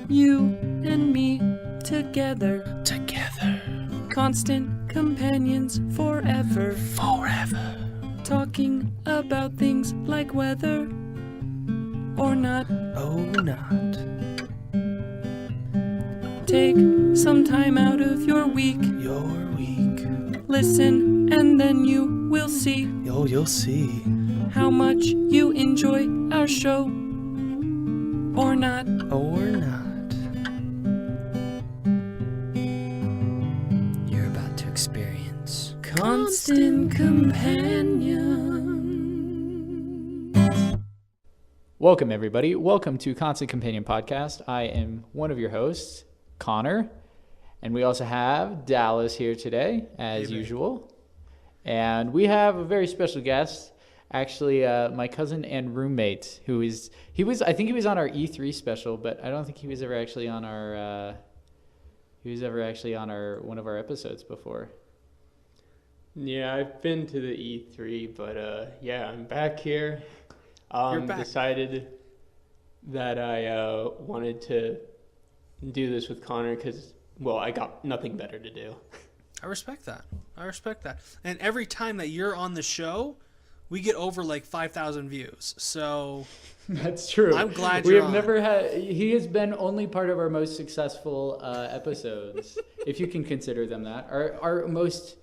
You and me together. Constant companions forever. Talking about things like whether or not. Take some time out of your week. Listen, and then you will see. You'll see. How much you enjoy our show. Or not. You're about to experience Constant companion. Welcome, everybody. Welcome to Constant Companion Podcast. I am one of your hosts, Connor, and we also have Dallas here today, as usual. And we have a very special guest, actually, my cousin and roommate, I think he was on our E3 special, but I don't think he was ever actually on our, one of our episodes before. Yeah, I've been to the E3, but yeah, I'm back here. You're back. Decided that I wanted to do this with Connor because, well, I got nothing better to do. I respect that. And every time that you're on the show, we get over like 5,000 views. So That's true. I'm glad we you're have on. never had. He has been only part of our most successful episodes, if you can consider them that. Our most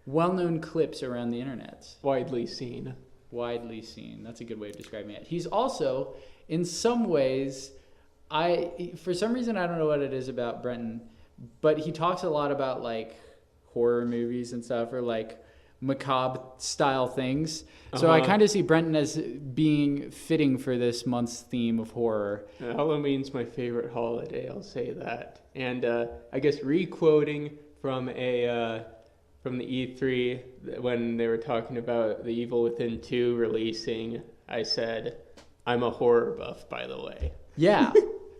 well-known clips around the internet. Widely seen. That's a good way of describing it. He's also, in some ways, for some reason, I don't know what it is about Brenton, but he talks a lot about like horror movies and stuff, or like macabre style things. So I kind of see Brenton as being fitting for this month's theme of horror. Halloween's my favorite holiday, I'll say that. And I guess re-quoting from from the E3 when they were talking about The Evil Within 2 releasing, I said, I'm a horror buff, by the way. Yeah.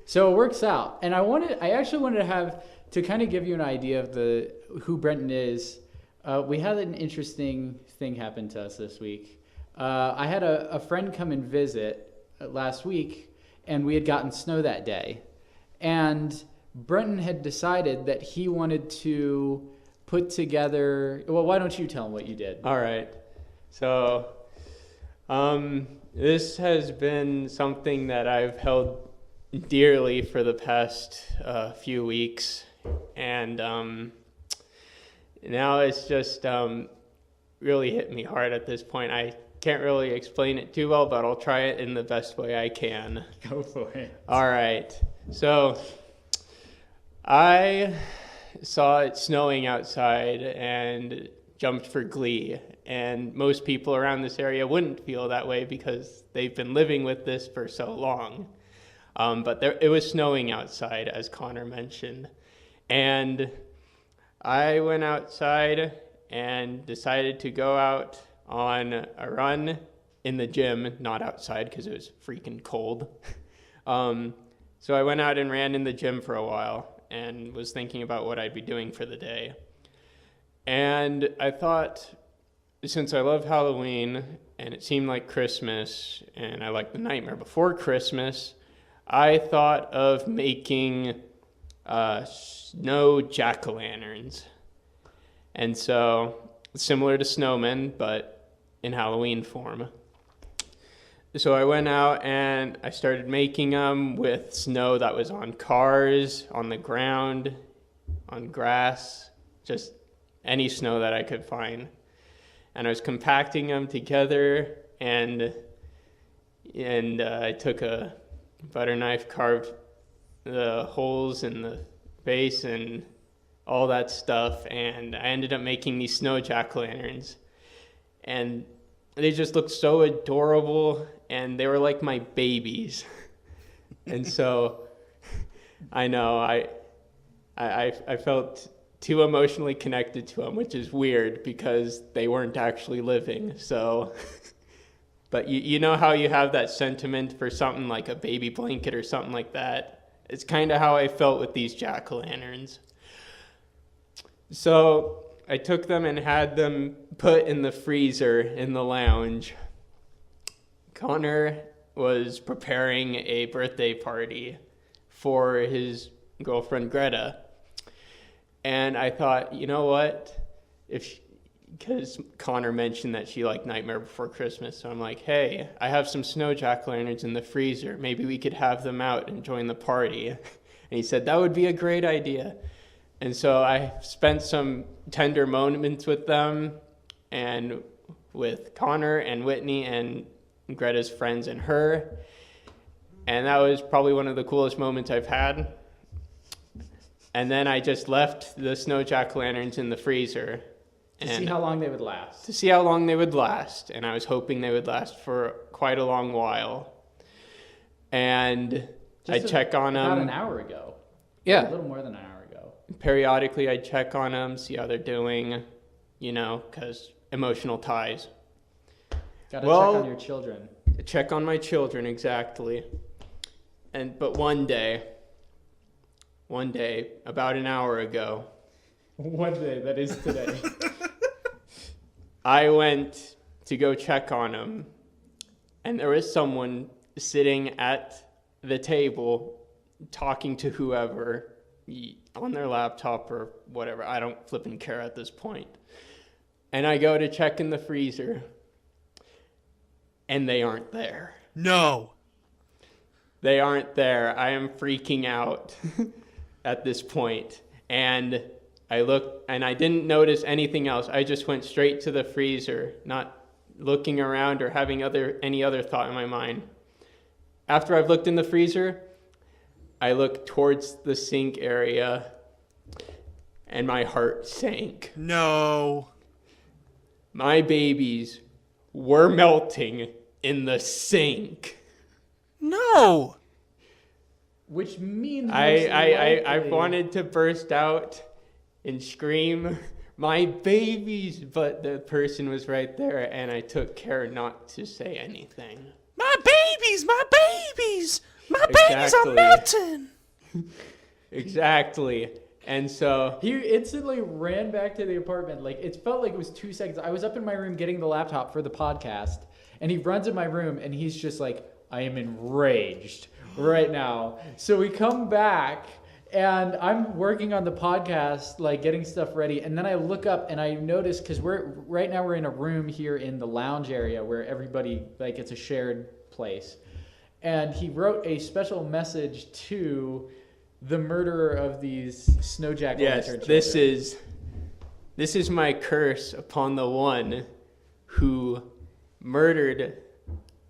So it works out. And I actually wanted to kind of give you an idea of who Brenton is. We had an interesting thing happen to us this week. I had a friend come and visit last week, and we had gotten snow that day. And Brenton had decided that he wanted to put together... Well, why don't you tell him what you did? All right. So this has been something that I've held dearly for the past few weeks. And now it's just really hit me hard at this point. I can't really explain it too well, but I'll try it in the best way I can. Go for it. All right. So I saw it snowing outside and jumped for glee. And most people around this area wouldn't feel that way because they've been living with this for so long. But it was snowing outside, as Connor mentioned. And I went outside and decided to go out on a run in the gym, not outside because it was freaking cold. So I went out and ran in the gym for a while and was thinking about what I'd be doing for the day. And I thought, since I love Halloween and it seemed like Christmas and I like The Nightmare Before Christmas, I thought of making snow jack-o'-lanterns. And so, similar to snowmen, but in Halloween form. So I went out and I started making them with snow that was on cars, on the ground, on grass, just any snow that I could find. And I was compacting them together, and I took a butter knife, carved the holes in the base and all that stuff, and I ended up making these snow jack-o'-lanterns. And they just looked so adorable, and they were like my babies. And so I know I felt too emotionally connected to them, which is weird because they weren't actually living. So, but you know how you have that sentiment for something like a baby blanket or something like that? It's kind of how I felt with these jack-o'-lanterns. So I took them and had them put in the freezer in the lounge. Connor was preparing a birthday party for his girlfriend Greta. And I thought, you know what? Because Connor mentioned that she liked Nightmare Before Christmas. So I'm like, hey, I have some snow jack-o'-lanterns in the freezer. Maybe we could have them out and join the party. And he said, that would be a great idea. And so I spent some tender moments with them and with Connor and Whitney and Greta's friends and her. And that was probably one of the coolest moments I've had. And then I just left the snow jack-o'-lanterns in the freezer. To see how long they would last. To see how long they would last. And I was hoping they would last for quite a long while. And I check on them. About an hour ago. Yeah. A little more than an hour ago. Periodically, I check on them, see how they're doing, because emotional ties. Got to check on your children. Check on my children, exactly. But one day, about an hour ago. One day, that is today. I went to go check on them, and there was someone sitting at the table talking to whoever on their laptop or whatever. I don't flipping care at this point. And I go to check in the freezer, and they aren't there. No. They aren't there. I am freaking out at this point. And I looked, and I didn't notice anything else. I just went straight to the freezer, not looking around or having any other thought in my mind. After I've looked in the freezer, I looked towards the sink area, and my heart sank. No. My babies were melting in the sink. No. Which means I wanted to burst out and scream, my babies, but the person was right there, and I took care not to say anything. My babies, my babies, my babies are melting. Exactly. And so he instantly ran back to the apartment. Like, it felt like it was 2 seconds. I was up in my room getting the laptop for the podcast, and he runs in my room, and he's just like, I am enraged right now. So we come back, and I'm working on the podcast, like getting stuff ready. And then I look up and I notice, because right now we're in a room here in the lounge area where everybody, like, it's a shared place. And he wrote a special message to the murderer of these snow jack-o'-lantern children. This is my curse upon the one who murdered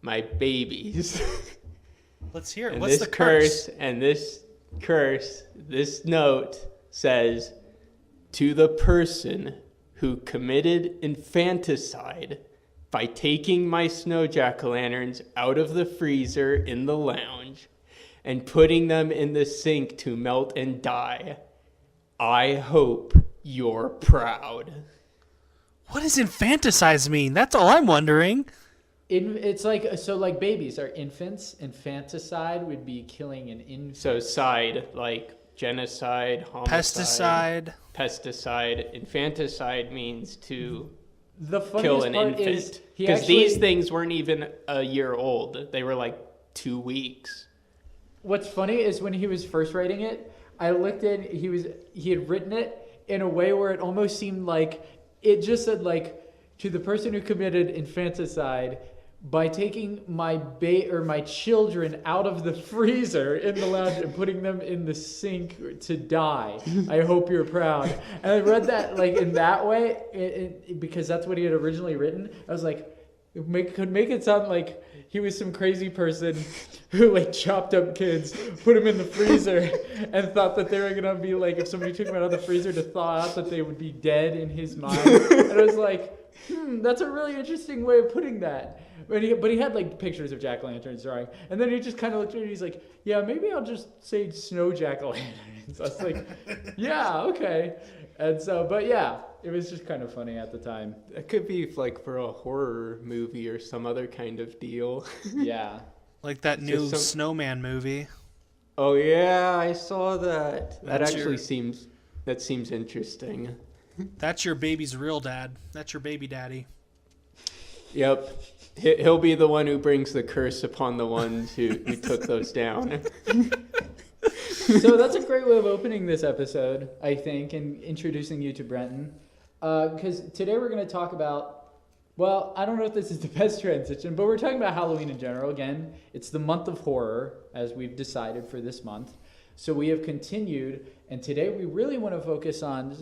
my babies. Let's hear it. And What's this the curse? This note says, to the person who committed infanticide by taking my snow jack-o'-lanterns out of the freezer in the lounge and putting them in the sink to melt and die, I hope you're proud. What does infanticide mean? That's all I'm wondering. It's like, so like babies are infants. Infanticide would be killing an infant. So side, like genocide, homicide. Pesticide. Infanticide means to kill an infant. Because these things weren't even a year old. They were like 2 weeks. What's funny is when he was first writing it, I looked in, he had written it in a way where it almost seemed like it just said, like, to the person who committed infanticide by taking my children out of the freezer in the lounge and putting them in the sink to die. I hope you're proud. And I read that like in that way because that's what he had originally written. I was like, could make it sound like he was some crazy person who like chopped up kids, put them in the freezer, and thought that they were gonna be like, if somebody took them out of the freezer to thaw out, that they would be dead in his mind. And I was like, that's a really interesting way of putting that. But he had like pictures of jack-o'-lanterns drawing, and then he just kind of looked at it and he's like, yeah, maybe I'll just say snow jack-o'-lanterns. I was like, yeah, okay. And so, but yeah, it was just kind of funny at the time. That could be like for a horror movie or some other kind of deal. Yeah. Like that new Snowman movie. Oh yeah, I saw that. That seems interesting. That's your baby's real dad. That's your baby daddy. Yep. He'll be the one who brings the curse upon the ones who took those down. So that's a great way of opening this episode, I think, and introducing you to Brenton. Because today we're going to talk about, well, I don't know if this is the best transition, but we're talking about Halloween in general. Again, it's the month of horror, as we've decided for this month. So we have continued, and today we really want to focus on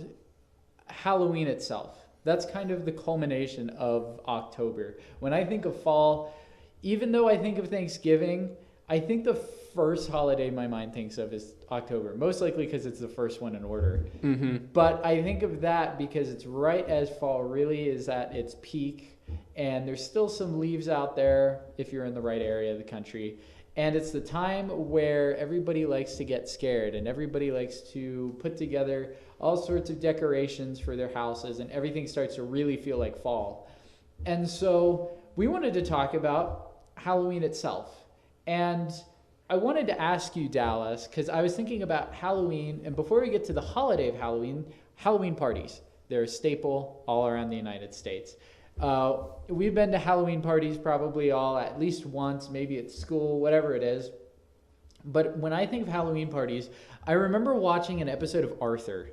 Halloween itself. That's kind of the culmination of October. When I think of fall, even though I think of Thanksgiving, I think the first holiday my mind thinks of is October, most likely because it's the first one in order. Mm-hmm. But I think of that because it's right as fall really is at its peak, and there's still some leaves out there if you're in the right area of the country. And it's the time where everybody likes to get scared and everybody likes to put together all sorts of decorations for their houses, and everything starts to really feel like fall. And so we wanted to talk about Halloween itself. And I wanted to ask you, Dallas, because I was thinking about Halloween, and before we get to the holiday of Halloween, Halloween parties. They're a staple all around the United States. We've been to Halloween parties probably all at least once, maybe at school, whatever it is. But when I think of Halloween parties, I remember watching an episode of Arthur.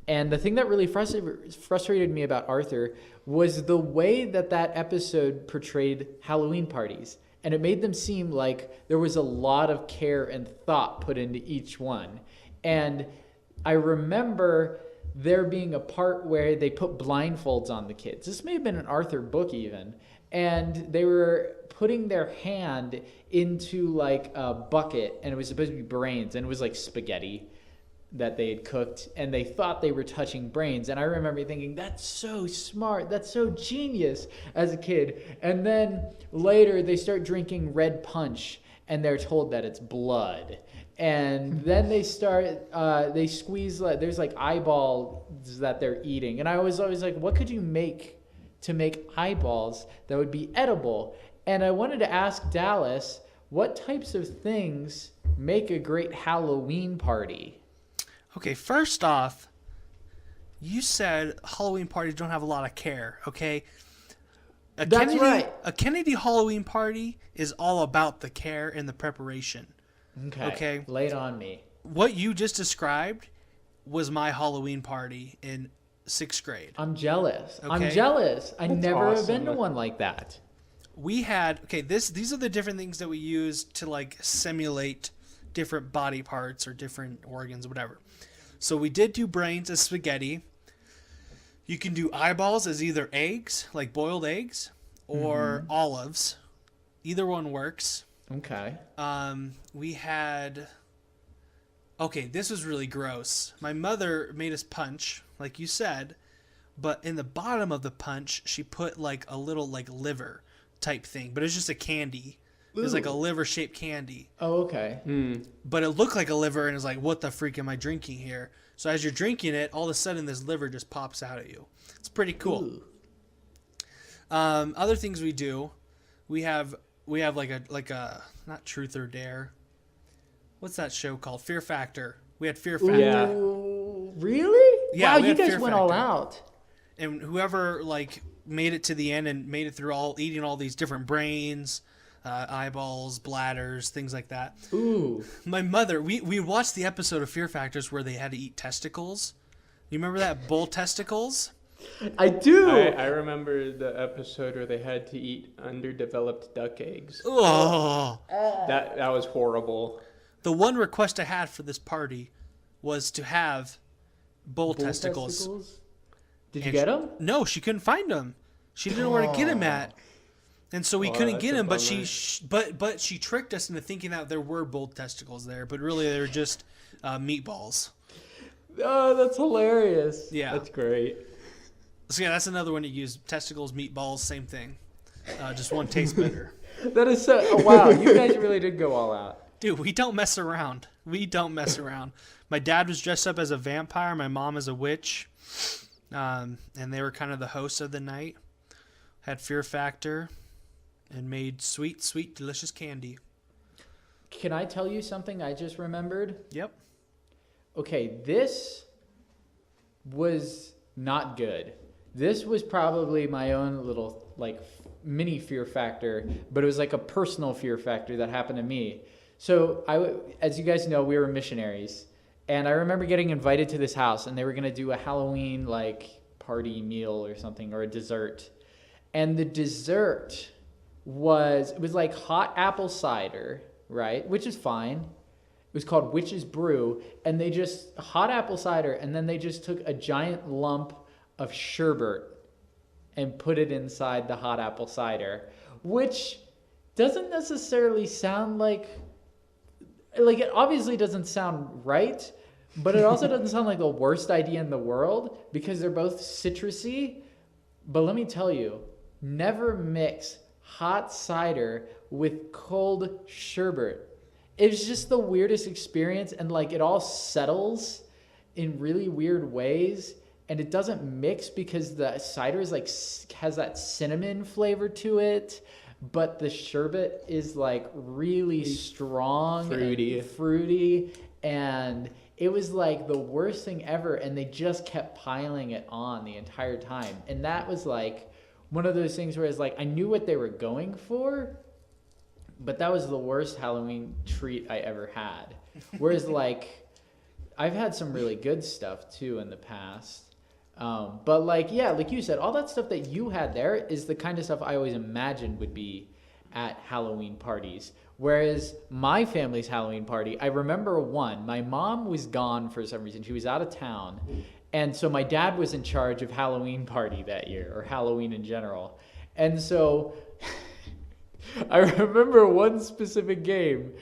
And the thing that really frustrated me about Arthur was the way that episode portrayed Halloween parties. And it made them seem like there was a lot of care and thought put into each one. And I remember there being a part where they put blindfolds on the kids. This may have been an Arthur book even. And they were putting their hand into like a bucket, and it was supposed to be brains, and it was like spaghetti that they had cooked, and they thought they were touching brains. And I remember thinking, that's so smart, that's so genius as a kid. And then later they start drinking red punch, and they're told that it's blood. And then they squeeze, there's like eyeballs that they're eating. And I was always like, what could you make to make eyeballs that would be edible? And I wanted to ask Dallas, what types of things make a great Halloween party? Okay, first off, you said Halloween parties don't have a lot of care, okay? Right. A Kennedy Halloween party is all about the care and the preparation. Okay. Lay it on me. What you just described was my Halloween party in 6th grade. I'm jealous. Okay. I That's never have awesome. been to one like that. We had, these are the different things that we use to like simulate different body parts or different organs, whatever. So we did do brains as spaghetti. You can do eyeballs as either eggs, like boiled eggs, or olives. Either one works. Okay. We had... Okay, this was really gross. My mother made us punch, like you said, but in the bottom of the punch, she put like a little like liver type thing, but it was just a candy. It was like a liver-shaped candy. Oh, okay. But it looked like a liver, and it was like, what the freak am I drinking here? So as you're drinking it, all of a sudden this liver just pops out at you. It's pretty cool. Other things we do, we have like a not Truth or Dare. What's that show called? Fear Factor. We had Fear Factor. Yeah. Ooh, really? Yeah, wow, we you had guys Fear went all Factor. out. And whoever like made it to the end and made it through eating all these different brains, eyeballs, bladders, things like that. Ooh. My mother, we watched the episode of Fear Factors where they had to eat testicles. You remember that? Bull testicles? I do. I remember the episode where they had to eat underdeveloped duck eggs. Oh. That was horrible. The one request I had for this party was to have bull testicles. Did you And get them? No, she couldn't find them. She didn't know where to get them at. And so we couldn't that's get a them, but bummer. but she tricked us into thinking that there were bull testicles there, but really they were just meatballs. Oh, that's hilarious. Yeah. That's great. So yeah, that's another one you use. Testicles, meatballs, same thing. Just one tastes better. That is so. Oh, wow, you guys really did go all out. Dude, we don't mess around. We don't mess around. My dad was dressed up as a vampire. My mom as a witch. And they were kind of the hosts of the night. Had Fear Factor. And made sweet, sweet, delicious candy. Can I tell you something I just remembered? Yep. Okay, this was not good. This was probably my own little, like, mini fear factor, but it was like a personal fear factor that happened to me. So as you guys know, we were missionaries, and I remember getting invited to this house, and they were gonna do a Halloween like party meal or something, or a dessert, and the dessert it was like hot apple cider, right? Which is fine. It was called Witch's Brew, and they just hot apple cider, and then they just took a giant lump of sherbet and put it inside the hot apple cider, which doesn't necessarily sound like it obviously doesn't sound right, but it also doesn't sound like the worst idea in the world because they're both citrusy. But let me tell you, never mix hot cider with cold sherbet. It was just the weirdest experience, and like it all settles in really weird ways, and it doesn't mix because the cider is like has that cinnamon flavor to it, but the sherbet is like really strong, fruity, and it was like the worst thing ever, and they just kept piling it on the entire time. And that was like one of those things where it's like I knew what they were going for, but that was the worst Halloween treat I ever had. Whereas like I've had some really good stuff too in the past. But like, yeah, like you said, all that stuff that you had there is the kind of stuff I always imagined would be at Halloween parties. Whereas my family's Halloween party, I remember my mom was gone for some reason. She was out of town. And so my dad was in charge of Halloween party that year, or Halloween in general. And so I remember one specific game,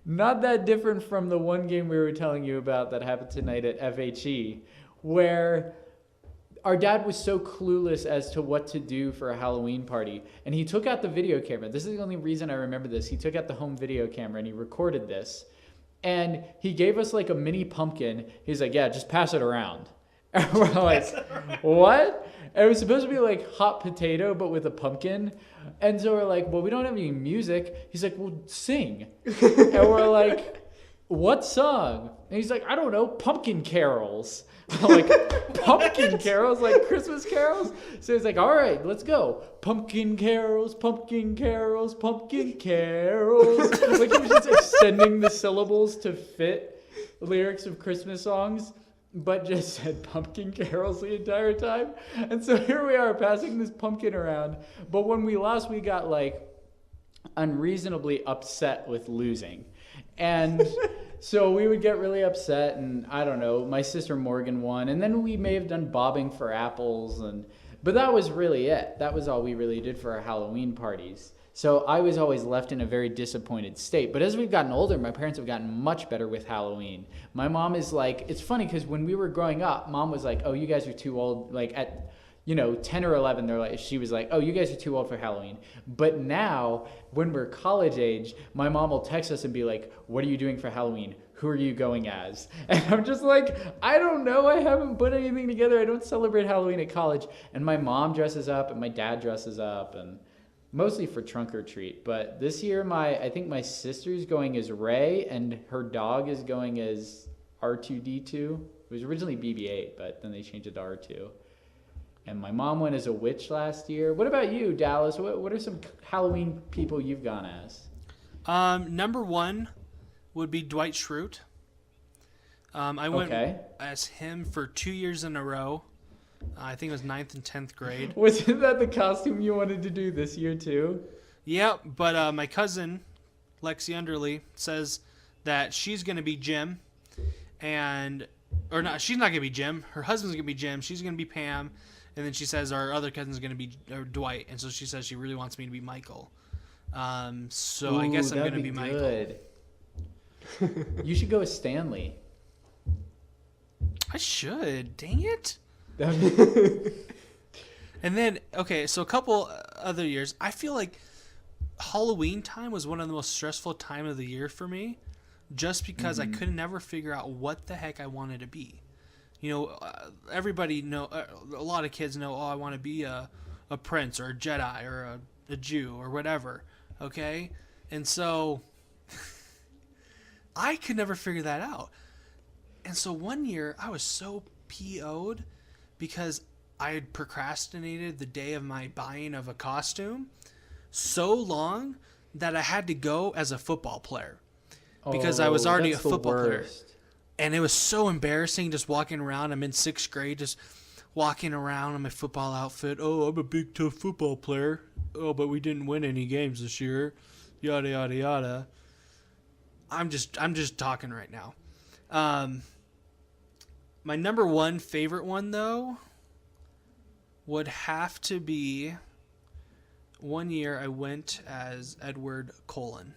not that different from the one game we were telling you about that happened tonight at FHE, where our dad was so clueless as to what to do for a Halloween party. And he took out the video camera. This is the only reason I remember this. He took out the home video camera and he recorded this. And he gave us like a mini pumpkin. He's like, yeah, just pass it around. And we're like, what? And it was supposed to be like hot potato, but with a pumpkin. And so we're like, well, we don't have any music. He's like, well, sing. And we're like, what song? And he's like, I don't know, pumpkin carols. I'm like, pumpkin carols? Like Christmas carols? So he's like, all right, let's go. Pumpkin carols, pumpkin carols, pumpkin carols. Like he was just extending the syllables to fit lyrics of Christmas songs, but just said pumpkin carols the entire time. And so here we are passing this pumpkin around. But when we lost, we got like unreasonably upset with losing. And so we would get really upset, and I don't know, my sister Morgan won, and then we may have done bobbing for apples, but that was really it. That was all we really did for our Halloween parties. So I was always left in a very disappointed state. But as we've gotten older, my parents have gotten much better with Halloween. My mom is like, it's funny because when we were growing up, mom was like, oh, you guys are too old. Like at 10 or 11, she was like, oh, you guys are too old for Halloween. But now, when we're college age, my mom will text us and be like, what are you doing for Halloween? Who are you going as? And I'm just like, I don't know. I haven't put anything together. I don't celebrate Halloween at college. And my mom dresses up and my dad dresses up, and mostly for trunk or treat. But this year, I think my sister's going as Ray, and her dog is going as R2-D2. It was originally BB-8, but then they changed it to R2. And my mom went as a witch last year. What about you, Dallas? What are some Halloween people you've gone as? Number one would be Dwight Schrute. I went as him for 2 years in a row. I think it was 9th and 10th grade. Wasn't that the costume you wanted to do this year too? Yeah, but my cousin, Lexi Underly, says that she's going to be Jim. Or not, she's not going to be Jim. Her husband's going to be Jim. She's going to be Pam. And then she says our other cousin's going to be Dwight. And so she says she really wants me to be Michael. So I guess I'm going to be Michael. You should go with Stanley. I should. Dang it. And then, okay, so a couple other years. I feel like Halloween time was one of the most stressful time of the year for me. Just because I could never figure out what the heck I wanted to be. Everybody a lot of kids know, I want to be a prince or a Jedi or a Jew or whatever, okay? And so I could never figure that out. And so one year I was so PO'd because I had procrastinated the day of my buying of a costume so long that I had to go as a football player. because I was already a that's the football player. worst. And it was so embarrassing just walking around. I'm in 6th grade, just walking around in my football outfit. Oh, I'm a big, tough football player. Oh, but we didn't win any games this year. Yada, yada, yada. I'm just talking right now. My number one favorite one, though, would have to be one year I went as Edward Cullen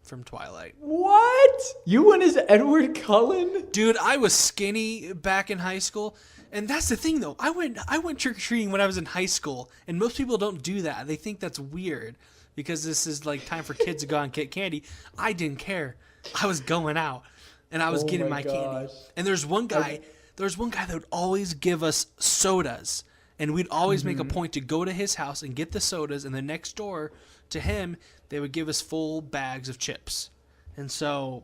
from Twilight. What? You went as Edward Cullen? Dude, I was skinny back in high school. And that's the thing, though. I went trick-or-treating when I was in high school. And most people don't do that. They think that's weird because this is like time for kids to go out and get candy. I didn't care. I was going out and I was getting my candy. And there's one guy that would always give us sodas. And we'd always make a point to go to his house and get the sodas. And then next door to him, they would give us full bags of chips. And so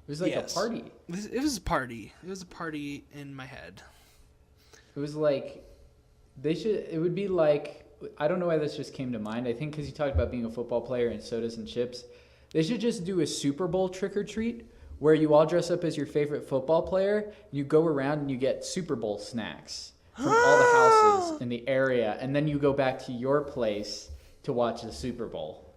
It was like a party. It was a party. It was a party in my head. It was like, it would be like, I don't know why this just came to mind. I think because you talked about being a football player and sodas and chips. They should just do a Super Bowl trick or treat where you all dress up as your favorite football player. You go around and you get Super Bowl snacks from all the houses in the area. And then you go back to your place to watch the Super Bowl.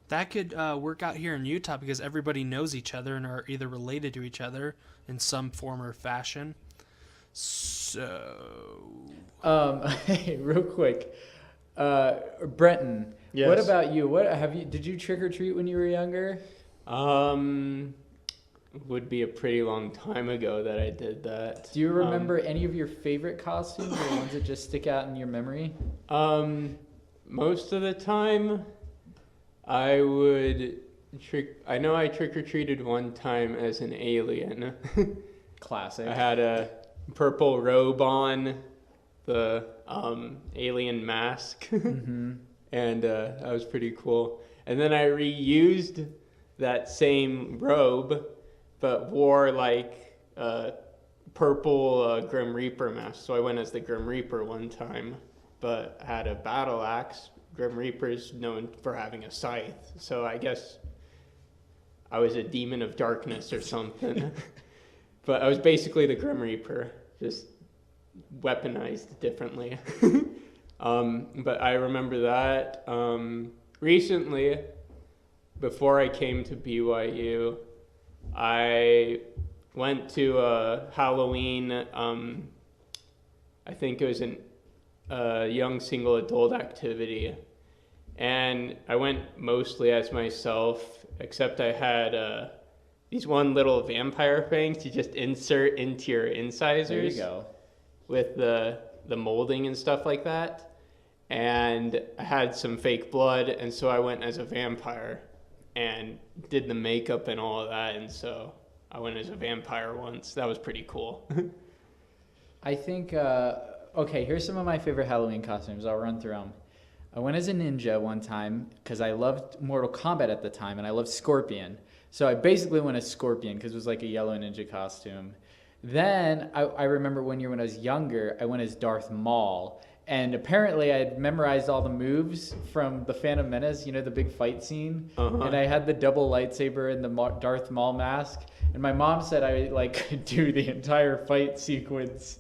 That could work out here in Utah because everybody knows each other and are either related to each other in some form or fashion. So, hey, real quick, Brenton. Yes. What about you? Did you trick or treat when you were younger? Would be a pretty long time ago that I did that. Do you remember any of your favorite costumes or ones that just stick out in your memory? Most of the time, I would I know I trick-or-treated one time as an alien. Classic. I had a purple robe on, the alien mask, and that was pretty cool. And then I reused that same robe, but wore like a purple Grim Reaper mask. So I went as the Grim Reaper one time, but had a battle axe. Grim Reaper's known for having a scythe, so I guess I was a demon of darkness or something. But I was basically the Grim Reaper, just weaponized differently. But I remember that. Recently, before I came to BYU, I went to a Halloween, I think it was a young single adult activity, and I went mostly as myself, except I had these one little vampire fangs you just insert into your incisors. There you go. With the molding and stuff like that, and I had some fake blood, and so I went as a vampire and did the makeup and all of that, and so I went as a vampire once. That was pretty cool. I think, okay, here's some of my favorite Halloween costumes. I'll run through them. I went as a ninja one time because I loved Mortal Kombat at the time, and I loved Scorpion. So I basically went as Scorpion because it was like a yellow ninja costume. Then I remember one year when I was younger, I went as Darth Maul. And apparently I had memorized all the moves from the Phantom Menace, you know, the big fight scene. And I had the double lightsaber and the Darth Maul mask. And my mom said I could do the entire fight sequence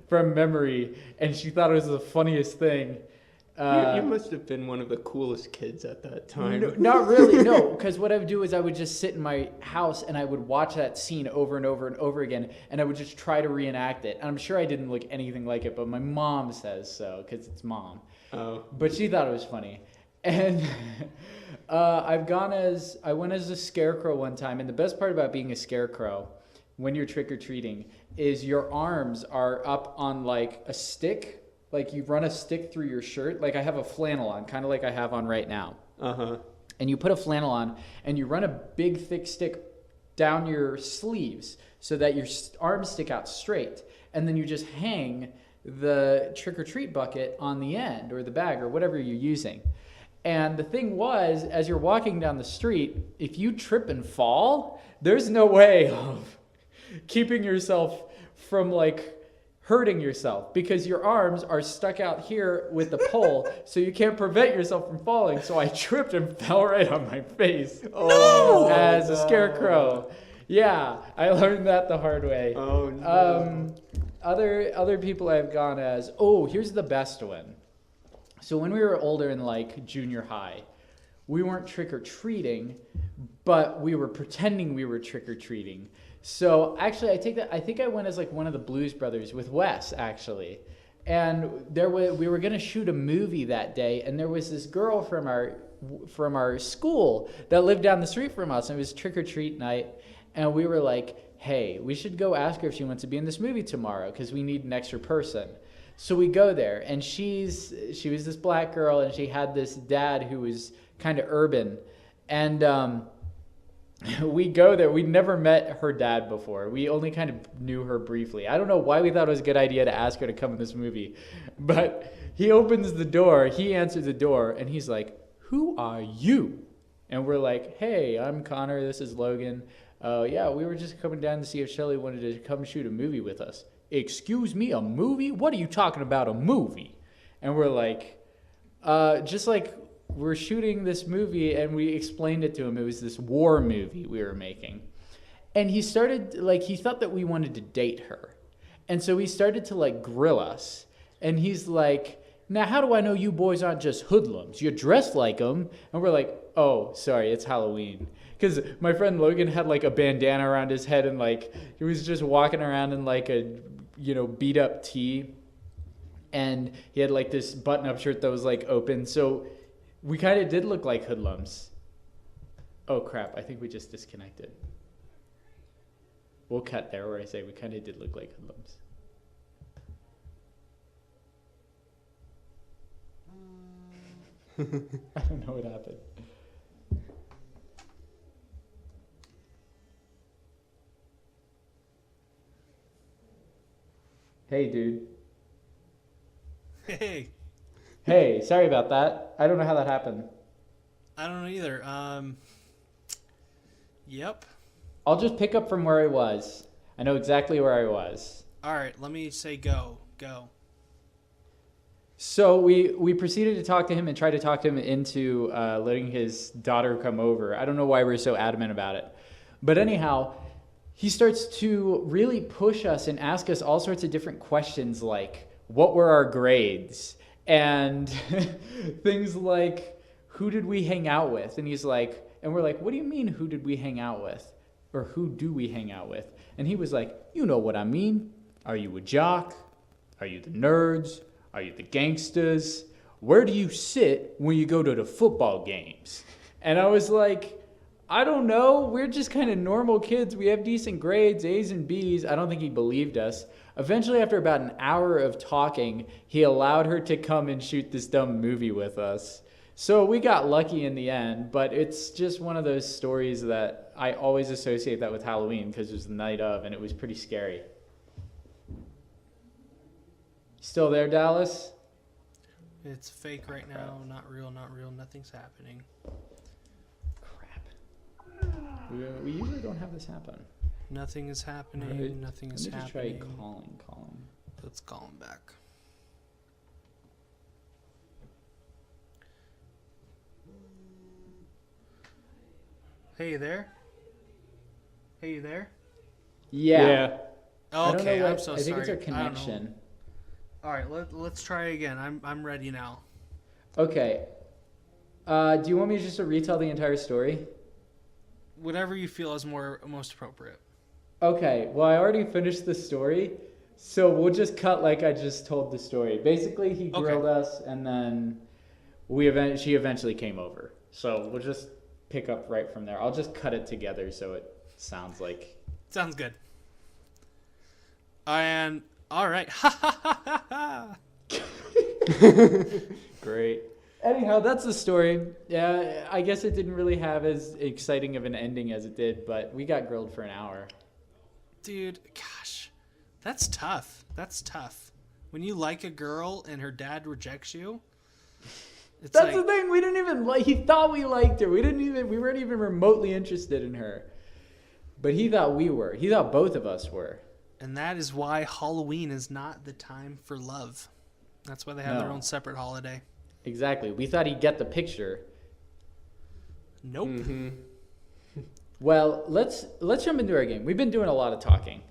from memory. And she thought it was the funniest thing. You must have been one of the coolest kids at that time. No, not really, no. Because what I would do is I would just sit in my house and I would watch that scene over and over and over again. And I would just try to reenact it. And I'm sure I didn't look anything like it, but my mom says so because it's mom. Oh. But she thought it was funny. And I went as a scarecrow one time. And the best part about being a scarecrow when you're trick-or-treating is your arms are up on like a stick. Like you run a stick through your shirt. Like I have a flannel on, kind of like I have on right now. And you put a flannel on and you run a big thick stick down your sleeves so that your arms stick out straight. And then you just hang the trick-or-treat bucket on the end or the bag or whatever you're using. And the thing was, as you're walking down the street, if you trip and fall, there's no way of keeping yourself from like hurting yourself because your arms are stuck out here with the pole, so you can't prevent yourself from falling. So I tripped and fell right on my face. Oh, As a scarecrow. Yeah, I learned that the hard way. Oh, no. Other people I've gone as, oh, here's the best one. So when we were older in like junior high, we weren't trick-or-treating, but we were pretending we were trick-or-treating. So actually, I think I went as like one of the Blues Brothers with Wes, actually. And we were going to shoot a movie that day, and there was this girl from our school that lived down the street from us, and it was trick-or-treat night. And we were like, hey, we should go ask her if she wants to be in this movie tomorrow because we need an extra person. So we go there, and she was this black girl, and she had this dad who was kind of urban. And we go there. We'd never met her dad before. We only kind of knew her briefly. I don't know why we thought it was a good idea to ask her to come in this movie. But he opens the door. He answers the door, and he's like, who are you? And we're like, hey, I'm Connor. This is Logan. Yeah, we were just coming down to see if Shelly wanted to come shoot a movie with us. Excuse me, a movie? What are you talking about, a movie? And we're like, just like we're shooting this movie, and we explained it to him. It was this war movie we were making. And he started, like, he thought that we wanted to date her. And so he started to, like, grill us. And he's like, now, how do I know you boys aren't just hoodlums? You're dressed like them. And we're like, oh, sorry, it's Halloween. Because my friend Logan had, like, a bandana around his head, and, like, he was just walking around in, like, a, beat-up tee. And he had, like, this button-up shirt that was, like, open. So we kind of did look like hoodlums. Oh, crap. I think we just disconnected. We'll cut there where I say we kind of did look like hoodlums. I don't know what happened. Hey, dude. Hey. Hey, sorry about that. I don't know how that happened. I don't know either. Yep. I'll just pick up from where I was. I know exactly where I was. All right, let me say go. Go. So we proceeded to talk to him and try to talk to him into letting his daughter come over. I don't know why we're so adamant about it. But anyhow, he starts to really push us and ask us all sorts of different questions like, what were our grades? And things like, who did we hang out with? And he's like, and we're like, what do you mean, who did we hang out with? Or who do we hang out with? And he was like, you know what I mean. Are you a jock? Are you the nerds? Are you the gangsters? Where do you sit when you go to the football games? And I was like, I don't know. We're just kind of normal kids. We have decent grades, A's and B's. I don't think he believed us. Eventually, after about an hour of talking, he allowed her to come and shoot this dumb movie with us. So we got lucky in the end, but it's just one of those stories that I always associate that with Halloween because it was the night of, and it was pretty scary. Still there, Dallas? It's fake right now. Not real, not real. Nothing's happening. Crap. We usually don't have this happen. Nothing is happening. Right. Nothing is Let me just try happening. calling him. Let's call him back. Hey, you there? Hey, you there? Yeah. I don't Okay, know I'm what- so I sorry. think it's our I don't know. connection. All right, let's try again. I'm ready now. Okay. Do you want me just to retell the entire story? Whatever you feel is most appropriate. Okay, well, I already finished the story, so we'll just cut like I just told the story. Basically, he grilled us, and then she eventually came over. So we'll just pick up right from there. I'll just cut it together so it sounds like... Sounds good. And, all right. Ha ha ha ha ha. Great. Anyhow, that's the story. Yeah, I guess it didn't really have as exciting of an ending as it did, but we got grilled for an hour. Dude, gosh, that's tough. That's tough. When you like a girl and her dad rejects you, it's That's the thing. We didn't even like. He thought we liked her. We weren't even remotely interested in her. But he thought we were. He thought both of us were. And that is why Halloween is not the time for love. That's why they have their No. own separate holiday. Exactly. We thought he'd get the picture. Nope. Mm-hmm. Well, let's jump into our game. We've been doing a lot of talking.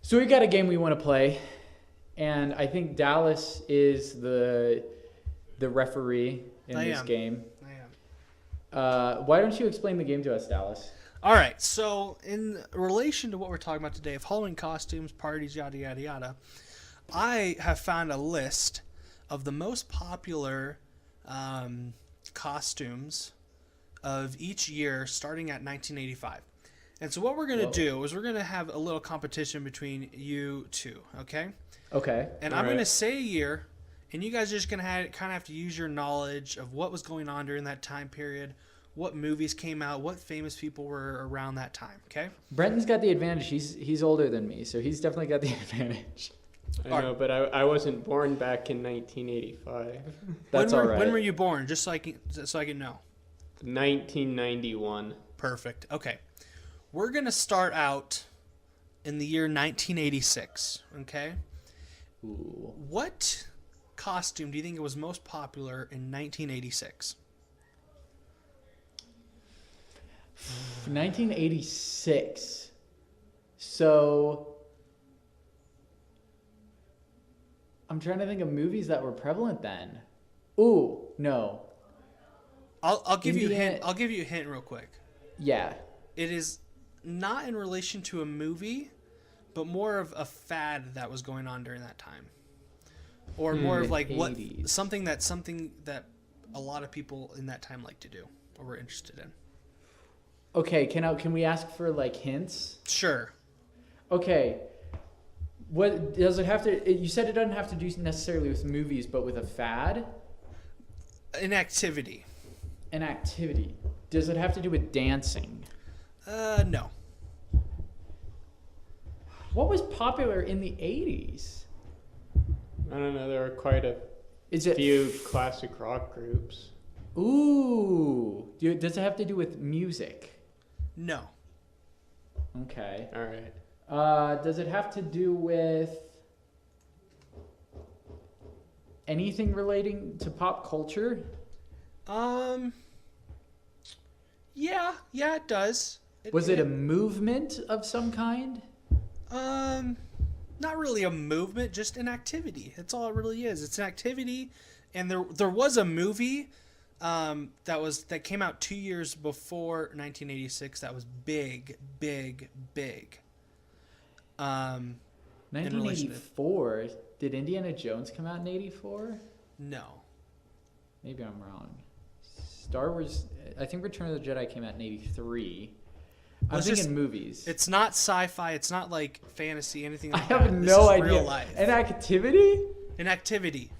So we got a game we want to play, and I think Dallas is the referee in this game. I am. Why don't you explain the game to us, Dallas? All right. So in relation to what we're talking about today, of Halloween costumes, parties, yada, yada, yada, I have found a list of the most popular costumes of each year starting at 1985. And so what we're going to do is we're going to have a little competition between you two, okay? Okay. And All I'm going to right. say a year, and you guys are just going to kind of have to use your knowledge of what was going on during that time period, what movies came out, what famous people were around that time, okay? Brenton's got the advantage. He's older than me, so he's definitely got the advantage. I know, but I wasn't born back in 1985. That's all right. When were you born? Just so I can know. 1991. Perfect. Okay. We're going to start out in the year 1986, okay? Ooh. What costume do you think was most popular in 1986? 1986. So I'm trying to think of movies that were prevalent then. Ooh, no. I'll give you a Indiana- hint. I'll give you a hint real quick. Yeah. It is not in relation to a movie, but more of a fad that was going on during that time, or more of like what 80s. something that a lot of people in that time like to do or were interested in. Okay, can we ask for like hints? Sure. Okay. What does it have to you said it doesn't have to do necessarily with movies, but with a fad? An activity. An activity. Does it have to do with dancing? No. What was popular in the 80s? I don't know. There were quite a Is it few classic rock groups. Ooh. Does it have to do with music? No. Okay. All right. Does it have to do with anything relating to pop culture? Yeah, it does. Was it a movement of some kind? Not really a movement, just an activity. That's all it really is. It's an activity, and there was a movie that came out 2 years before 1986 that was big. In relation to- 1984. Did Indiana Jones come out in 84? No. Maybe I'm wrong. Star Wars, I think Return of the Jedi came out in 83. I'm Well, it's thinking just- movies. It's not sci-fi. It's not like fantasy, anything I like have that. This no is idea. Real life. An activity? An activity.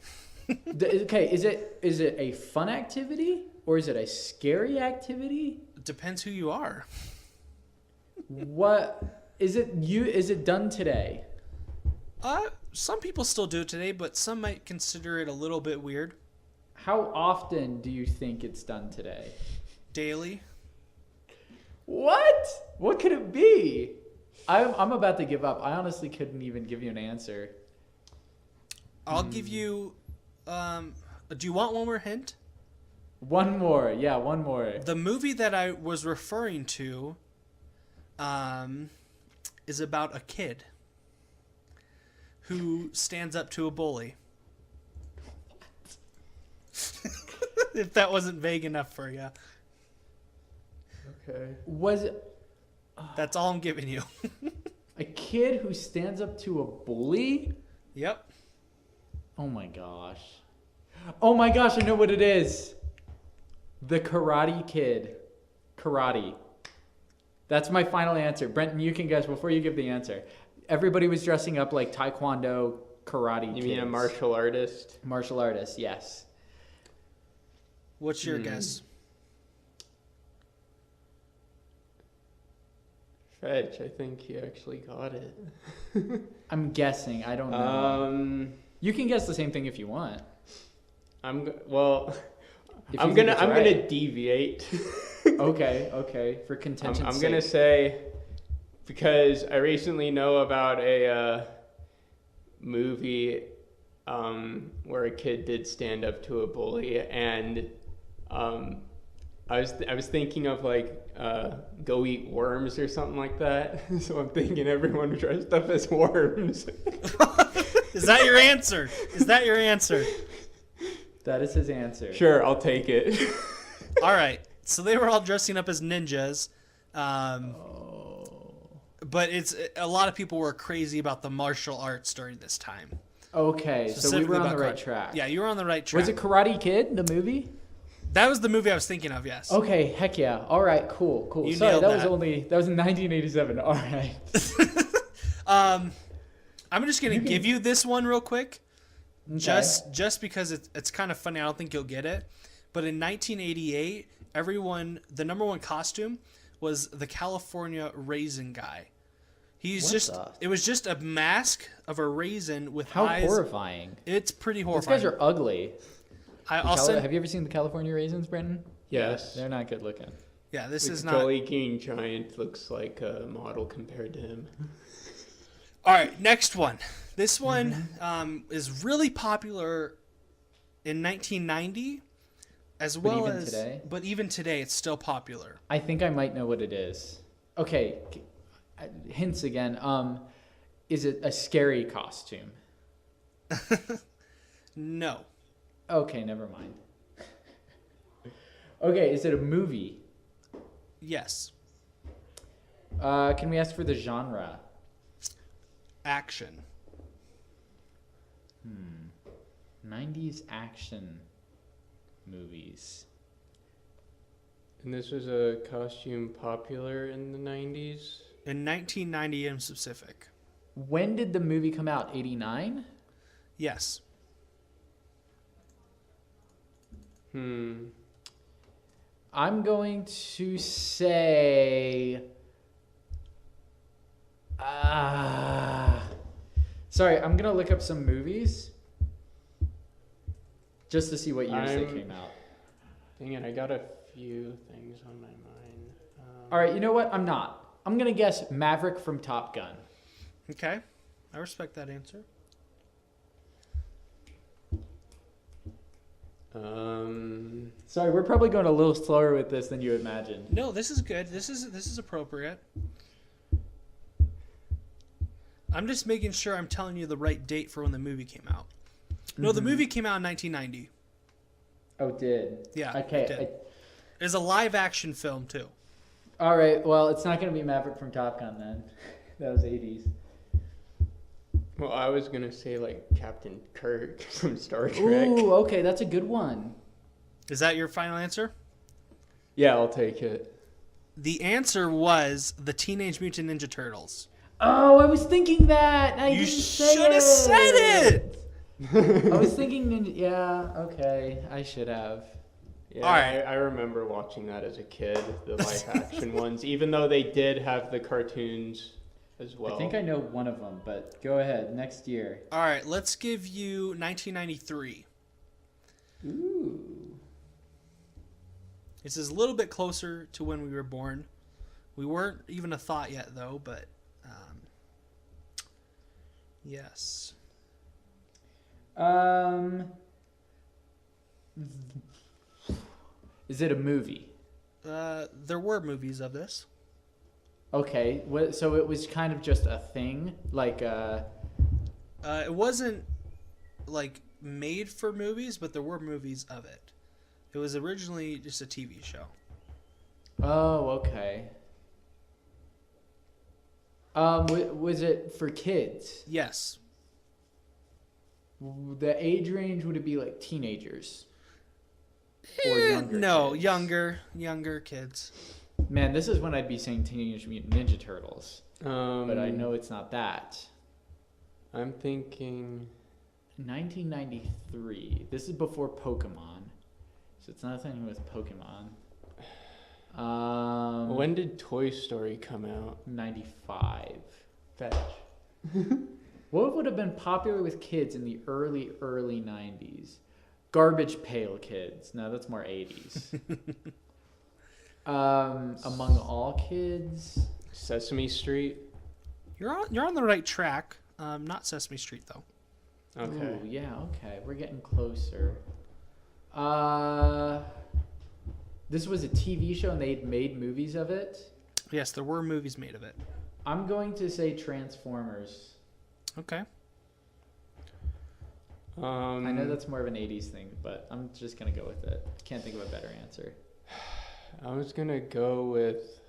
Okay, is it a fun activity or is it a scary activity? Depends who you are. What is it? Is it done today? Some people still do it today, but some might consider it a little bit weird. How often do you think it's done today? Daily. What? What could it be? I'm about to give up. I honestly couldn't even give you an answer. I'll give you. Do you want one more hint? One more. Yeah, one more. The movie that I was referring to is about a kid who stands up to a bully. If that wasn't vague enough for you. Okay. Was it That's all I'm giving you. a kid who stands up to a bully? Yep. Oh my gosh. Oh my gosh, I know what it is. The Karate Kid. Karate. That's my final answer. Brenton, you can guess before you give the answer. Everybody was dressing up like Taekwondo karate You kids. mean a martial artist? Martial artist, yes. What's your guess? Fetch, I think he actually got it. I'm guessing. I don't know. You can guess the same thing if you want. Well, If I'm you think gonna it's I'm right. gonna deviate. Okay. For contention I'm gonna say because I recently know about a movie where a kid did stand up to a bully, and I was thinking of like Go Eat Worms or something like that. So I'm thinking everyone dressed up as worms. Is that your answer? Is that your answer? That is his answer. Sure, I'll take it. All right. So they were all dressing up as ninjas. But it's a lot of people were crazy about the martial arts during this time. Okay, so we were on the right track. Yeah, you were on the right track. Was it Karate Kid, the movie? That was the movie I was thinking of, yes. Okay, heck yeah. All right, cool. You Sorry, nailed that that. was in 1987. All right. I'm just going to give you this one real quick. Okay. Just because it's kind of funny. I don't think you'll get it. But in 1988, the number one costume was the California raisin guy. It was just a mask of a raisin with eyes. How horrifying. It's pretty Those horrifying. guys are ugly. Have you ever seen the California raisins, Brenton? Yes. They're not good looking. Yeah, this is The not. Jolly King Giant looks like a model compared to him. All right, next one. This one is really popular in 1990, as well even as today? But even today, it's still popular. I think I might know what it is. Okay, hints again. Is it a scary costume? No. Okay, never mind. Okay, is it a movie? Yes. Can we ask for the genre? Action. 90s action movies. And this was a costume popular in the 90s? In 1990 in specific. When did the movie come out? 89? Yes. I'm going to say... Sorry, I'm going to look up some movies just to see what years they came out. Dang it, I got a few things on my mind. All right, you know what? I'm not. I'm going to guess Maverick from Top Gun. Okay. I respect that answer. Sorry, we're probably going a little slower with this than you imagined. No, this is good. This is appropriate. I'm just making sure I'm telling you the right date for when the movie came out. No, the movie came out in 1990. Oh, it did? Yeah, Okay. it did. It's a live action film too. All right, well, it's not going to be Maverick from Top Gun then. That was 80s. Well, I was going to say like Captain Kirk from Star Trek. Ooh, okay, that's a good one. Is that your final answer? Yeah, I'll take it. The answer was the Teenage Mutant Ninja Turtles. Oh, I was thinking that. You should have said it. I was thinking ninja. Yeah, okay. I should have. Yeah, All right. I remember watching that as a kid, the live action ones, even though they did have the cartoons as well. I think I know one of them, but go ahead. Next year. All right, let's give you 1993. Ooh. This is a little bit closer to when we were born. We weren't even a thought yet, though, but yes. Is it a movie? There were movies of this. Okay, so it was kind of just a thing, like It wasn't like made for movies, but there were movies of it. It was originally just a TV show. Oh, okay. Was it for kids? Yes. The age range, would it be like teenagers? Or younger No, kids? younger kids. Man, this is when I'd be saying Teenage Mutant Ninja Turtles. But I know it's not that. I'm thinking 1993. This is before Pokemon. So it's nothing with Pokemon. when did Toy Story come out? 95. Fetch. What would have been popular with kids in the early 90s? Garbage Pail Kids. No, that's more 80s. Among all kids? Sesame Street. You're on the right track. Not Sesame Street though. Okay. Ooh, yeah, okay. We're getting closer. This was a TV show and they'd made movies of it. Yes, there were movies made of it. I'm going to say Transformers. Okay. I know that's more of an 80s thing, but I'm just going to go with it. Can't think of a better answer. I was gonna go with,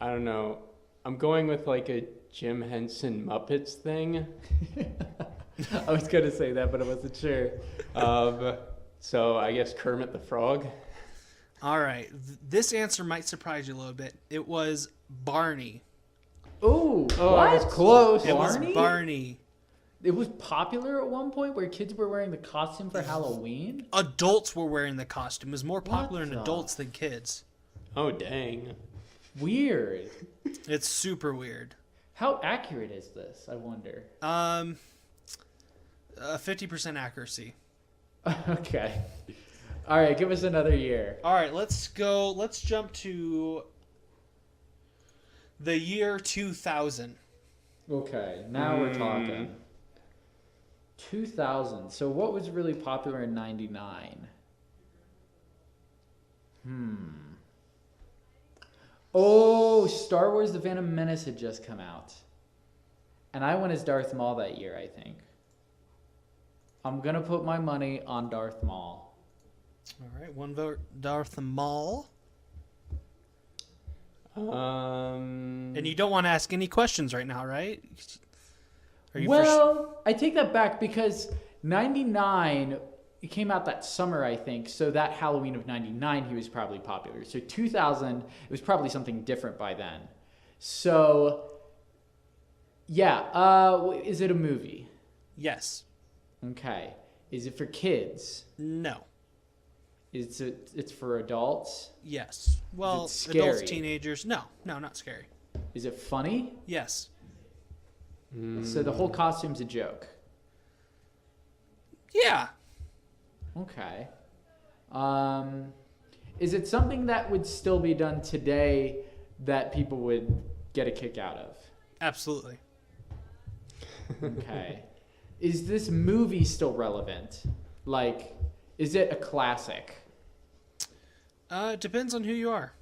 I don't know. I'm going with like a Jim Henson Muppets thing. I was going to say that, but I wasn't sure. So I guess Kermit the Frog. All right. This answer might surprise you a little bit. It was Barney. Ooh, Oh, what? I was close. It Barney? was Barney. It was popular at one point where kids were wearing the costume for Halloween? Adults were wearing the costume. It was more popular in the- adults than kids. Oh dang. Weird. It's super weird. How accurate is this, I wonder? 50% accuracy. Okay. All right, give us another year. All right, let's go. Let's jump to the year 2000. Okay, now we're talking. 2000. So what was really popular in 99? Oh, Star Wars The Phantom Menace had just come out. And I went as Darth Maul that year, I think. I'm going to put my money on Darth Maul. All right, one vote, Darth Maul. And you don't want to ask any questions right now, right? Are you Well, I take that back because 99, it came out that summer, I think. So that Halloween of 99, he was probably popular. So 2000, it was probably something different by then. So, yeah. Is it a movie? Yes. Okay. Is it for kids? No. It's for adults? Yes. Well, Is it scary? adults, teenagers. No, not scary. Is it funny? Yes. So the whole costume's a joke. Yeah. Okay. Is it something that would still be done today that people would get a kick out of? Absolutely. Okay. Is this movie still relevant? Like, is it a classic? It depends on who you are.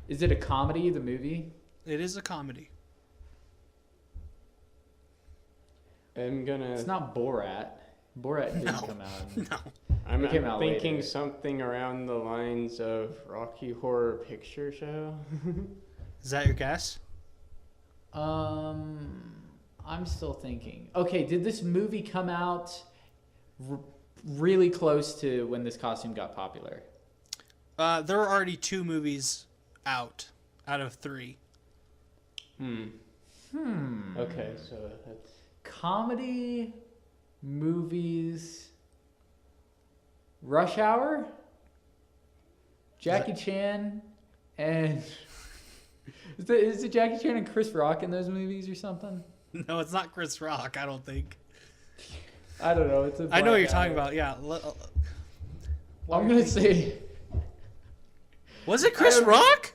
Is it a comedy, the movie? It is a comedy. I'm gonna. It's not Borat. Borat didn't No. come out. No. I'm It came out thinking later. something around the lines of Rocky Horror Picture Show. Is that your guess? I'm still thinking. Okay, did this movie come out really close to when this costume got popular? There are already 2 movies out of 3. Okay, so that's. Comedy, movies, Rush Hour, Jackie Chan, and is it Jackie Chan and Chris Rock in those movies or something? No, it's not Chris Rock, I don't think. I don't know. It's a I know what you're black talking guy. about. Yeah. I'm gonna say Was it Chris I don't- Rock?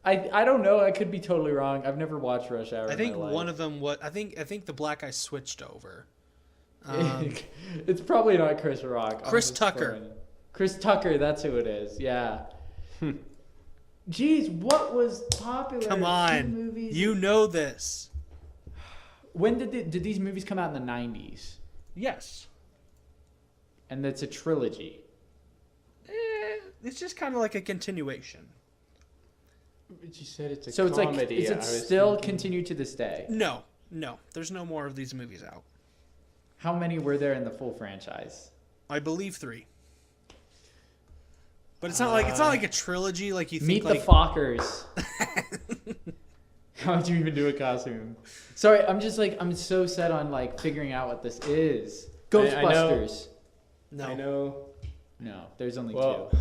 I don't know. I could be totally wrong. I've never watched Rush Hour. I think in my life. one of them was. I think the black guy switched over. It's probably not Chris Rock. I'm Chris just Tucker. throwing it. Chris Tucker, that's who it is. Yeah. Jeez, what was popular? Come Two on, movies? you know this. When did these movies come out in the 90s? Yes. And it's a trilogy. It's just kind of like a continuation. But you said it's a So it's comedy. like, is I it was still thinking- continued to this day? No, there's no more of these movies out. How many were there in the full franchise? I believe 3. But it's not like a trilogy like you Meet think. the Fockers. How would you even do a costume? Sorry, I'm so set on like figuring out what this is. Ghostbusters. No. I know. No, there's only Well, two.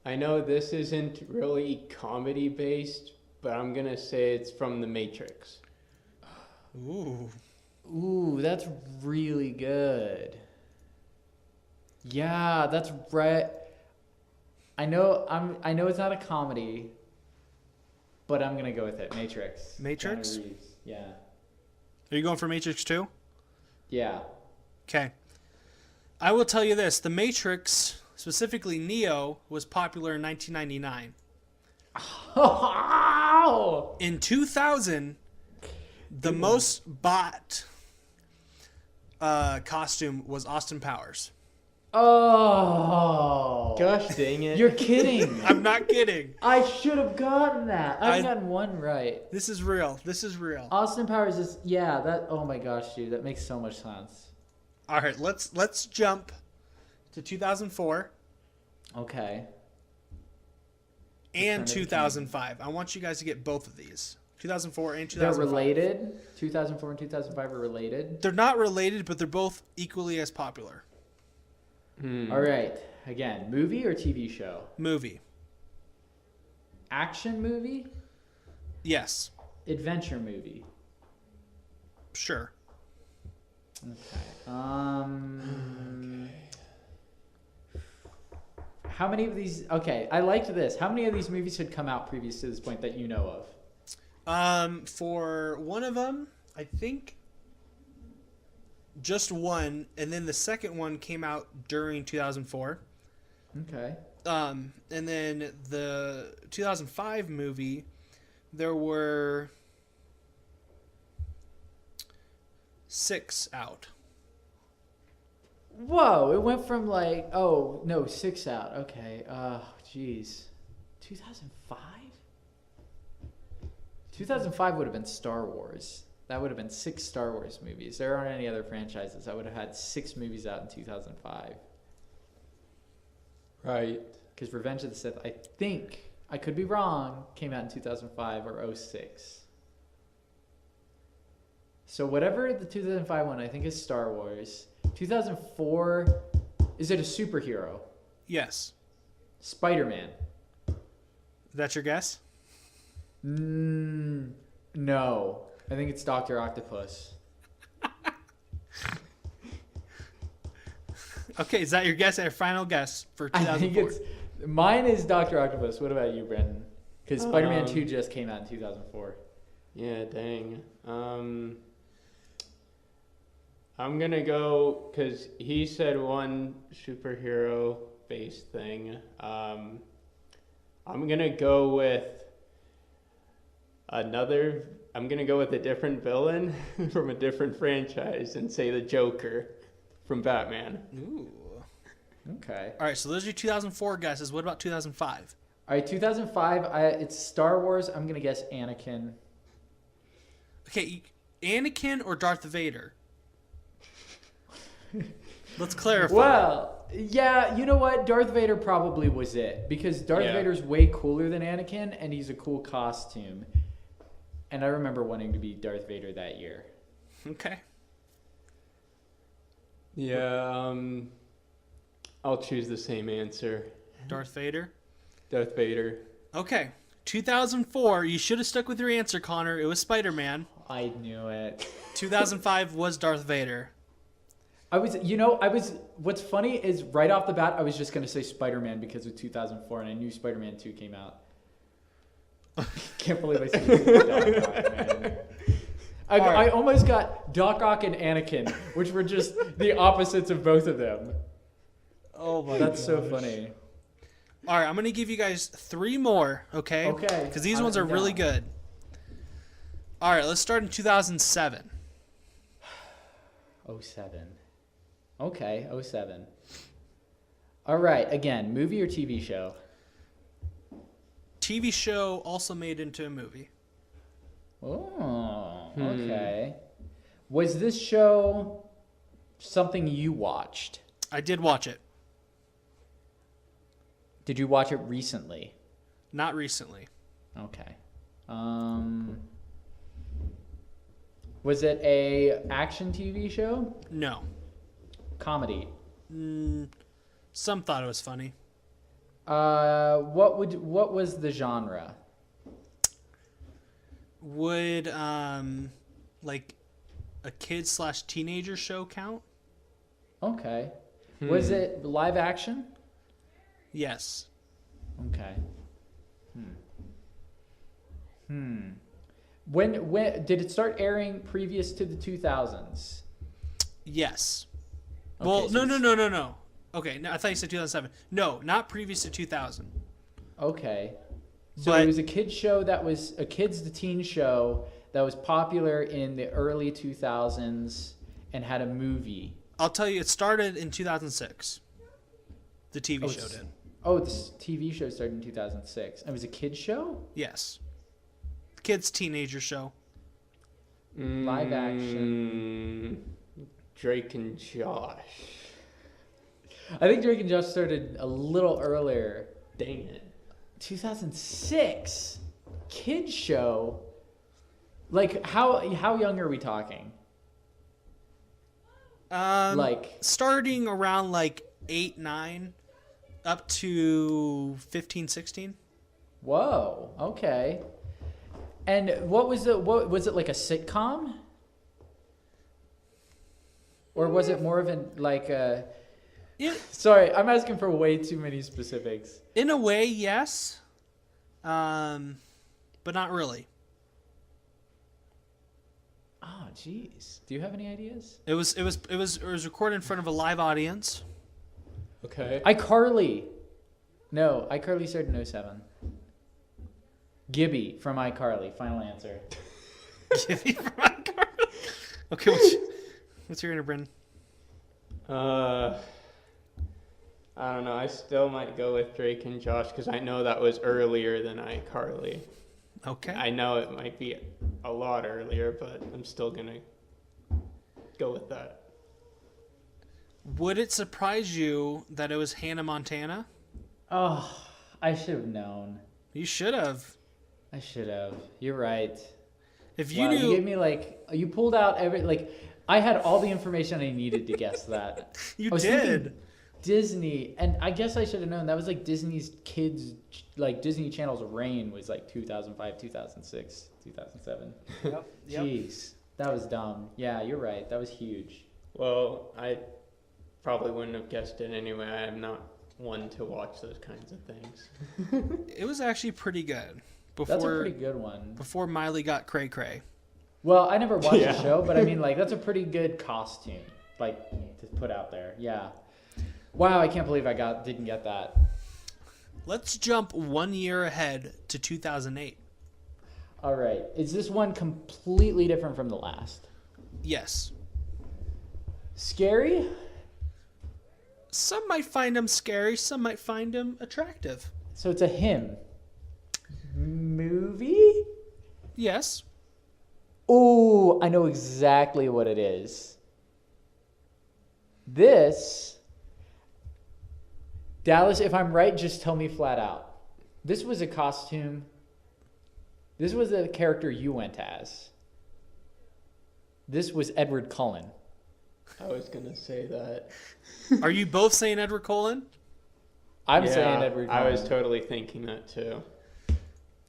I know this isn't really comedy based, but I'm gonna say it's from The Matrix. Ooh. Ooh, that's really good. Yeah, that's right. I know it's not a comedy, but I'm gonna go with it. Matrix. Matrix? Keanu Reeves. Yeah. Are you going for Matrix 2? Yeah. Okay. I will tell you this. The Matrix, specifically Neo, was popular in 1999. Oh! In 2000, the most bought costume was Austin Powers. Oh! Gosh dang it. You're kidding. I'm not kidding. I should have gotten that. I've gotten one right. This is real. This is real. Austin Powers is oh my gosh, dude, that makes so much sense. All right, let's jump to 2004 Okay. and Return of the 2005. I want you guys to get both of these. 2004 and They're 2005. related. 2004 and 2005 are related. They're not related, but they're both equally as popular. All right. Again, movie or TV show? Movie. Action movie? Yes. Adventure movie? Sure. Okay. How many of these? Okay, I liked this. How many of these movies had come out previous to this point that you know of? For one of them, I think just one, and then the second one came out during 2004. Okay. And then the 2005 movie, there were 6 out. Whoa! It went from 6 out. Okay. Jeez. 2005. 2005 would have been Star Wars. That would have been 6 Star Wars movies. There aren't any other franchises. I would have had 6 movies out in 2005. Right. Because Revenge of the Sith, I think, I could be wrong, came out in 2005 or 06. So whatever the 2005 one, I think is Star Wars. 2004, is it a superhero? Yes. Spider-Man. That's your guess? No. I think it's Dr. Octopus. Okay, is that your guess? Your final guess for I 2004? think mine is Dr. Octopus. What about you, Brenton? Because Spider-Man 2 just came out in 2004. Yeah, dang. I'm gonna go because he said one superhero based thing. I'm gonna go with another. I'm gonna go with a different villain from a different franchise and say the Joker from Batman. Ooh. Okay. All right, so those are your 2004 guesses. What about 2005? All right, 2005, it's Star Wars. I'm going to guess Anakin. Okay, Anakin or Darth Vader? Let's clarify. Well, yeah, you know what? Darth Vader probably was it. Because Darth Vader's way cooler than Anakin, and he's a cool costume. And I remember wanting to be Darth Vader that year. Okay. Yeah, I'll choose the same answer. Darth Vader? Darth Vader. Okay. 2004, you should have stuck with your answer, Connor. It was Spider-Man. I knew it. 2005 was Darth Vader. What's funny is right off the bat, I was just going to say Spider-Man because of 2004, and I knew Spider-Man 2 came out. Can't believe I said Doc Ock, man. I almost got Doc Ock and Anakin, which were just the opposites of both of them. Oh my That's so funny. All right, I'm going to give you guys 3 more, okay? Okay. Because these ones are really good. All right, let's start in 2007. 07. Okay, 07. All right, again, movie or TV show? TV show also made into a movie. Oh, okay. Was this show something you watched? I did watch it. Did you watch it recently? Not recently. Okay. Was it a action TV show? No. Comedy? Some thought it was funny. What was the genre? Would like a kid/teenager show count? Okay. Was it live action? Yes. Okay. When did it start airing previous to the 2000s? Yes. Okay, Well, so no. Okay, no, I thought you said 2007. No, not previous to 2000. Okay. So But- it was a kids show that was a kids to teen show that was popular in the early 2000s and had a movie. I'll tell you, it started in 2006. The TV show did. Oh, this TV show started in 2006. It was a kids show? Yes. Kids teenager show. Live action. Drake and Josh. I think Drake and Josh started a little earlier. Dang it. 2006 kids show. Like how young are we talking? Like Starting around like 8, 9, up to 15, 16. whoa, okay. And what was it like a sitcom? Or was it more of an like a Sorry, I'm asking for way too many specifics. In a way, yes. But not really. Oh, jeez. Do you have any ideas? It was recorded in front of a live audience. Okay. iCarly. No, iCarly started in 07. Gibby from iCarly. Final answer. Give me from iCarly. Okay, what's your answer, Brenton? I don't know. I still might go with Drake and Josh because I know that was earlier than iCarly. Okay. I know it might be a lot earlier, but I'm still gonna go with that. Would it surprise you that it was Hannah Montana? Oh, I should have known. You should have. I should have. You're right. If you Wow, knew. you gave me you pulled out I had all the information I needed to guess that. You I was did. thinking Disney, and I guess I should have known that was like Disney's kids, like Disney Channel's reign was like 2005, 2006, 2007. Yep. Jeez, that was dumb. Yeah, you're right. That was huge. Well, I probably wouldn't have guessed it anyway. I'm not one to watch those kinds of things. It was actually pretty good. That's a pretty good one. Before Miley got cray cray. Well, I never watched Yeah. the show, but I mean, like, that's a pretty good costume, like, to put out there. Yeah. Wow, I can't believe I didn't get that. Let's jump 1 year ahead to 2008. All right. Is this one completely different from the last? Yes. Scary? Some might find him scary. Some might find him attractive. So it's a him. Movie? Yes. Ooh, I know exactly what it is. This, Dallas, if I'm right, just tell me flat out. This was a costume. This was a character you went as. This was Edward Cullen. I was gonna say that. Are you both saying Edward Cullen? I'm Yeah, saying Edward Cullen. I was totally thinking that too.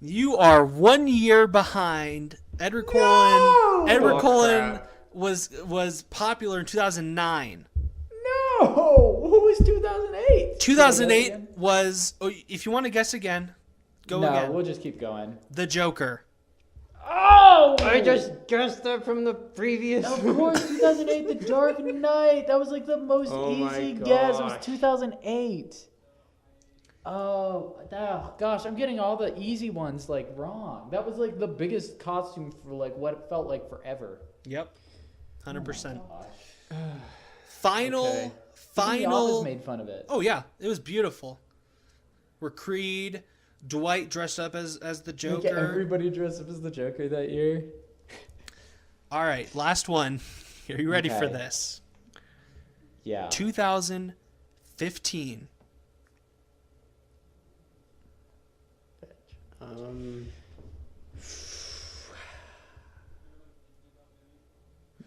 You are 1 year behind. Edward Cullen. Edward Oh, Cullen crap. was popular in 2009. No! Who was 2008? 2008 was. Oh, if you want to guess again, go no, again. we'll just keep going. The Joker. Oh! I just guessed that from the previous. Of course, 2008, The Dark Knight. That was like the most Oh my easy guess. It was gosh. 2008. Oh, gosh, I'm getting all the easy ones like wrong. That was like the biggest costume for like what it felt like forever. Yep. 100%. Oh my gosh. Final. Okay. Even The Final. Office made fun of it. Oh yeah, it was beautiful. Where Creed, Dwight dressed up as the Like, Joker. everybody dressed up as the Joker that year. All right, last one. Are you ready for Okay. this? Yeah. 2015.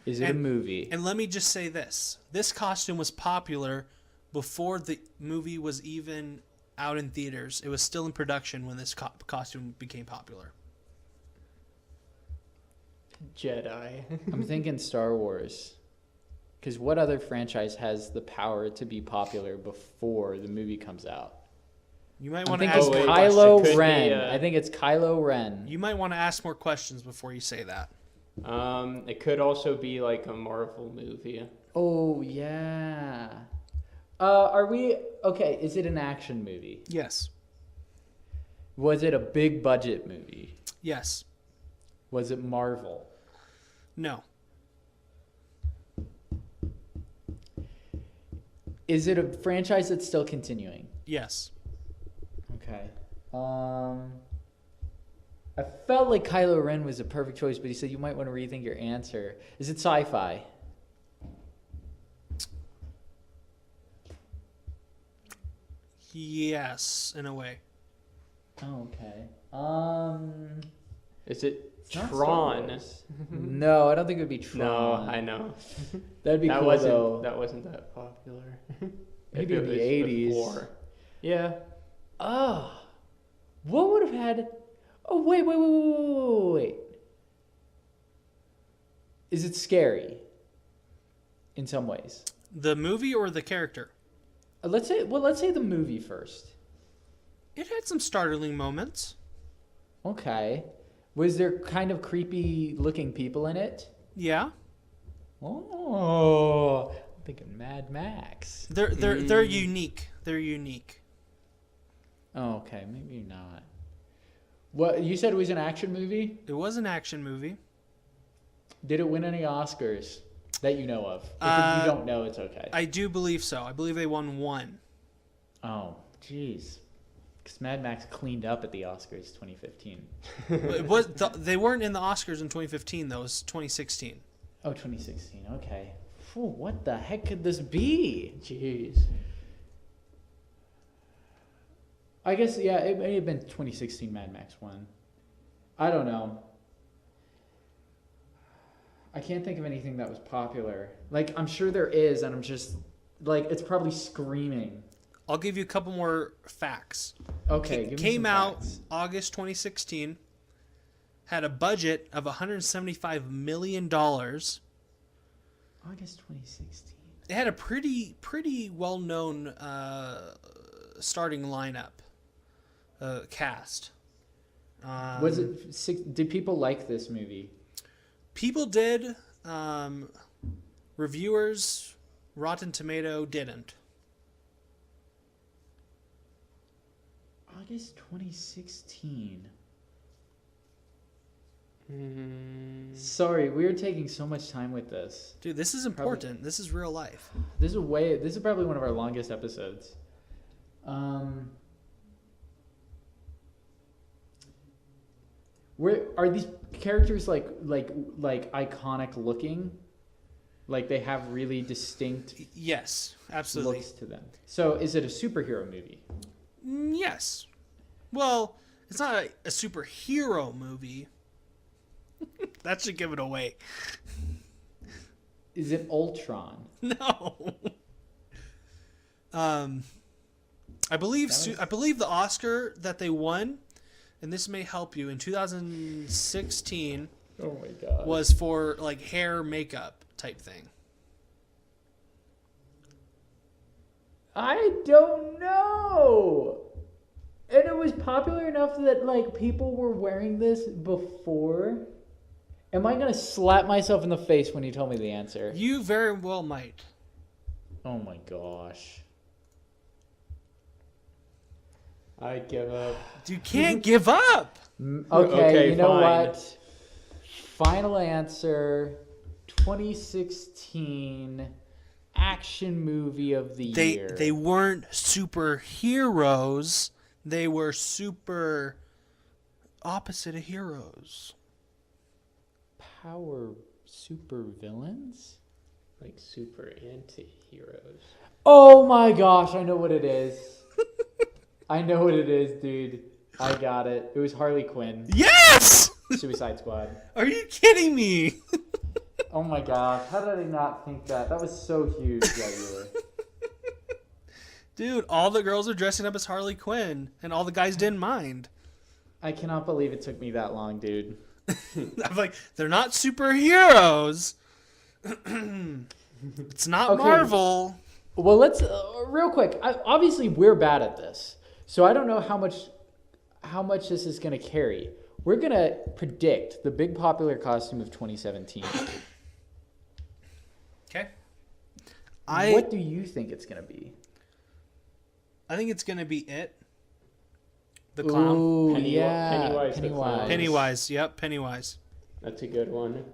Is it a movie? And let me just say this. This costume was popular before the movie was even out in theaters. It was still in production when this costume became popular. Jedi. I'm thinking Star Wars. Because what other franchise has the power to be popular before the movie comes out? You might I want to think ask it's more wait. questions. Kylo Could be, Ren. I think it's Kylo Ren. You might want to ask more questions before you say that. It could also be like a Marvel movie. Oh yeah. Are we okay? Is it an action movie? Yes. Was it a big budget movie? Yes. Was it Marvel? No. Is it a franchise that's still continuing? Yes. Okay. I felt like Kylo Ren was a perfect choice, but you said you might want to rethink your answer. Is it sci-fi? Yes, in a way. Oh, okay. Is it It's not Star Tron? Wars. No, I don't think it would be Tron. No, I know. That'd be that cool wasn't though. that wasn't that popular. Maybe If in it the was 80s. before. Yeah. Oh, what would have had? Oh, wait. Is it scary? In some ways. The movie or the character? Let's say the movie first. It had some startling moments. Okay. Was there kind of creepy looking people in it? Yeah. Oh, I'm thinking Mad Max. They're unique. They're unique. Oh, okay, maybe not. What you said it was an action movie? It was an action movie. Did it win any Oscars that you know of? If you don't know, it's okay. I do believe so. I believe they won one. Oh, jeez. Because Mad Max cleaned up at the Oscars 2015. It was they weren't in the Oscars in 2015 though. It was 2016. Oh, 2016. Okay. Phew, what the heck could this be? Jeez. I guess, yeah, it may have been 2016 Mad Max 1. I don't know. I can't think of anything that was popular. Like, I'm sure there is, and I'm just, like, it's probably screaming. I'll give you a couple more facts. Okay, give me Came some out facts. August 2016. Had a budget of $175 million. August 2016. It had a pretty well-known starting lineup cast. Was it? Did people like this movie? People did. Reviewers, Rotten Tomato didn't. August 2016. Sorry, we're taking so much time with this. Dude, this is important. This is real life. This is probably one of our longest episodes. Where are these characters like iconic looking? Like they have really distinct Yes, absolutely. looks to them. So is it a superhero movie? Yes. Well, it's not a superhero movie. That should give it away. Is it Ultron? No. I believe the Oscar that they won, and this may help you, in 2016 Oh my god. was for like hair makeup type thing. I don't know. And it was popular enough that like people were wearing this before. Am I gonna slap myself in the face when you tell me the answer? You very well might. Oh my gosh. I give up. You can't give up. Okay, you know fine. what? Final answer. 2016 action movie of the year. They weren't superheroes. They were super opposite of heroes. Power super villains? Like super anti-heroes. Oh my gosh, I know what it is. I know what it is, dude. I got it. It was Harley Quinn. Yes! Suicide Squad. Are you kidding me? Oh my gosh, how did I not think that? That was so huge that year. Dude, all the girls are dressing up as Harley Quinn, and all the guys didn't mind. I cannot believe it took me that long, dude. I'm like, they're not superheroes. It's not Okay. Marvel. Well, let's real quick. Obviously, we're bad at this, So I don't know how much this is going to carry. We're going to predict the big popular costume of 2017. Okay. What do you think it's going to be? I think it's gonna be it. The clown. Ooh, Pennywise the clown. Pennywise. Yep, Pennywise. That's a good one.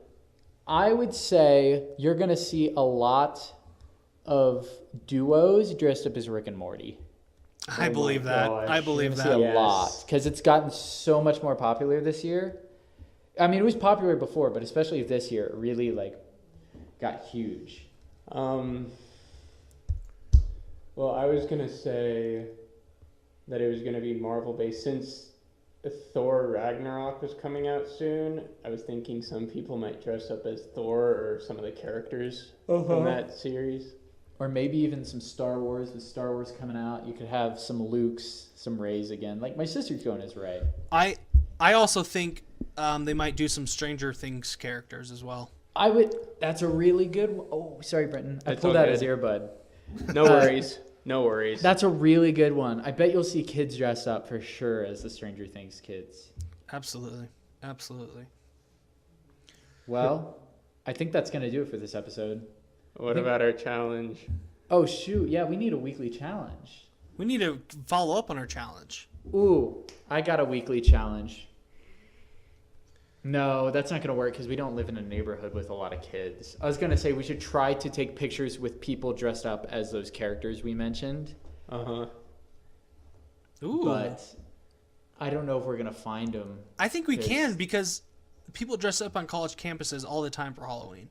I would say you're going to see a lot of duos dressed up as Rick and Morty. I believe that. gosh. I believe You're gonna see that. a lot because it's gotten so much more popular this year. I mean, it was popular before, but especially this year, it really like got huge. Well, I was gonna say that it was gonna be Marvel based since Thor Ragnarok was coming out soon. I was thinking some people might dress up as Thor or some of the characters from that series. Or maybe even some Star Wars. With Star Wars coming out, you could have some Lukes, some Reys again. Like my sister's going as Rey. I also think they might do some Stranger Things characters as well. I would. That's a really good one. Oh, sorry, Brenton. I That's pulled all out good. his earbud. No worries. No worries. That's a really good one. I bet you'll see kids dressed up for sure as the Stranger Things kids. Absolutely. Absolutely. Well, I think that's going to do it for this episode. What about our challenge? Oh, shoot. Yeah, we need a weekly challenge. We need to follow up on our challenge. Ooh, I got a weekly challenge. No, that's not going to work because we don't live in a neighborhood with a lot of kids. I was going to say we should try to take pictures with people dressed up as those characters we mentioned. Uh-huh. Ooh. But I don't know if we're going to find them. I think we Yes. can because people dress up on college campuses all the time for Halloween.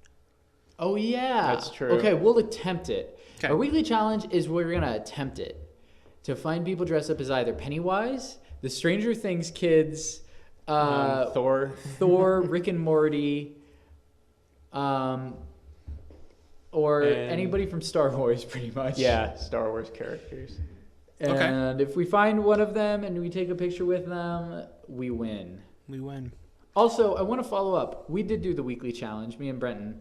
Oh, yeah. That's true. Okay, we'll attempt it. Okay. Our weekly challenge is we're going to attempt it. To find people dressed up as either Pennywise, the Stranger Things kids, Thor. Thor, Rick and Morty, or And- anybody from Star Wars, pretty much. Yeah, Star Wars characters. And if we find one of them and we take a picture with them, we win. We win. Also, I want to follow up. We did do the weekly challenge, me and Brenton.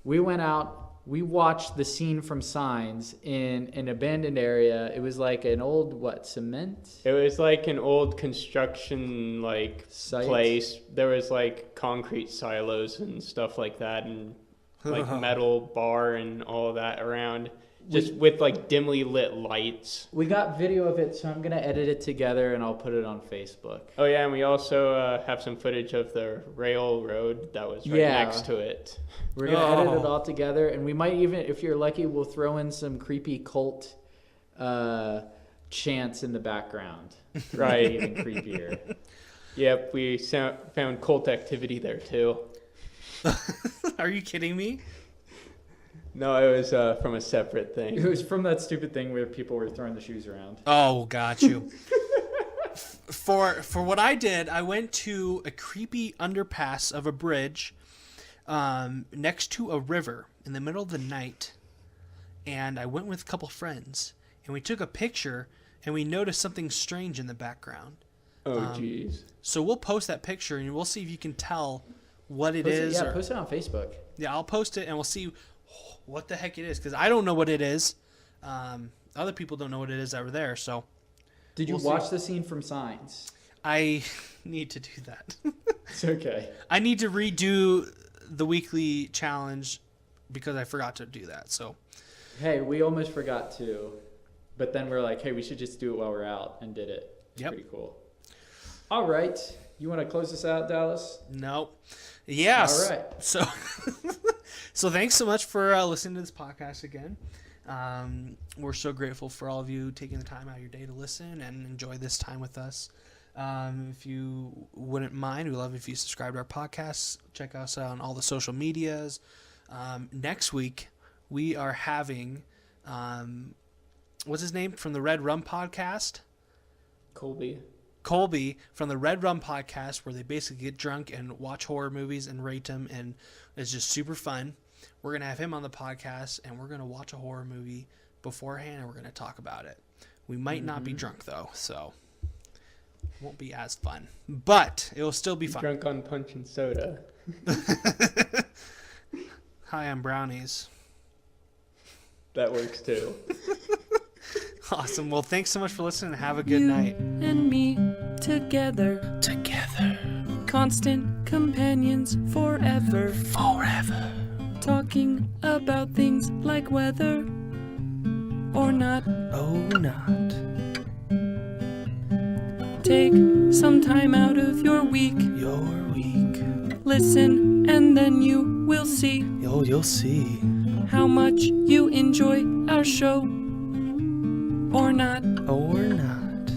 We went out, we watched the scene from Signs in an abandoned area. It was like an old, cement? It was like an old construction Site? place. There was like concrete silos and stuff like that, and like metal bar and all of that around, just with like dimly lit lights. We got video of it, so I'm going to edit it together and I'll put it on Facebook. Oh yeah, and we also have some footage of the railroad that was right Yeah. next to it. We're going to edit it Oh. all together, and we might even, if you're lucky, we'll throw in some creepy cult chants in the background. Right. Even creepier. Yep, we found cult activity there too. Are you kidding me? No, it was from a separate thing. It was from that stupid thing where people were throwing the shoes around. Oh, got you. For what I did, I went to a creepy underpass of a bridge next to a river in the middle of the night, and I went with a couple friends, and we took a picture, and we noticed something strange in the background. Oh jeez. So we'll post that picture, and we'll see if you can tell what it is. Yeah, post it on Facebook. Yeah, I'll post it, and we'll see what the heck it is, because I don't know what it is. Other people don't know what it is that were there, so Did you We'll watch see. the scene from Signs? I need to do that. It's okay. I need to redo the weekly challenge because I forgot to do that. So Hey, we almost forgot to, but then we're like, hey, we should just do it while we're out, and did it. It's Yep. pretty cool. All right. You want to close this out, Dallas? no, yes. All right. So so thanks so much for listening to this podcast again. We're so grateful for all of you taking the time out of your day to listen and enjoy this time with us. If you wouldn't mind, we'd love if you subscribe to our podcast. Check us out on all the social medias. Next week, we are having, what's his name from the Red Rum podcast? Colby from the Red Rum podcast, where they basically get drunk and watch horror movies and rate them, and it's just super fun. We're going to have him on the podcast, and we're going to watch a horror movie beforehand, and we're going to talk about it. We might not be drunk, though, so it won't be as fun. But it will still be fun. Drunk on punch and soda. Hi, I'm Brownies. That works too. Awesome. Well, thanks so much for listening and have a good You night. and me together, constant companions forever, talking about things like weather or not. Take some time out of your week, listen, and then you will see You'll see. how much you enjoy our show or not. Or not.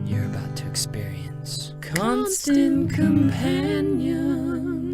You're about to experience Constant companion.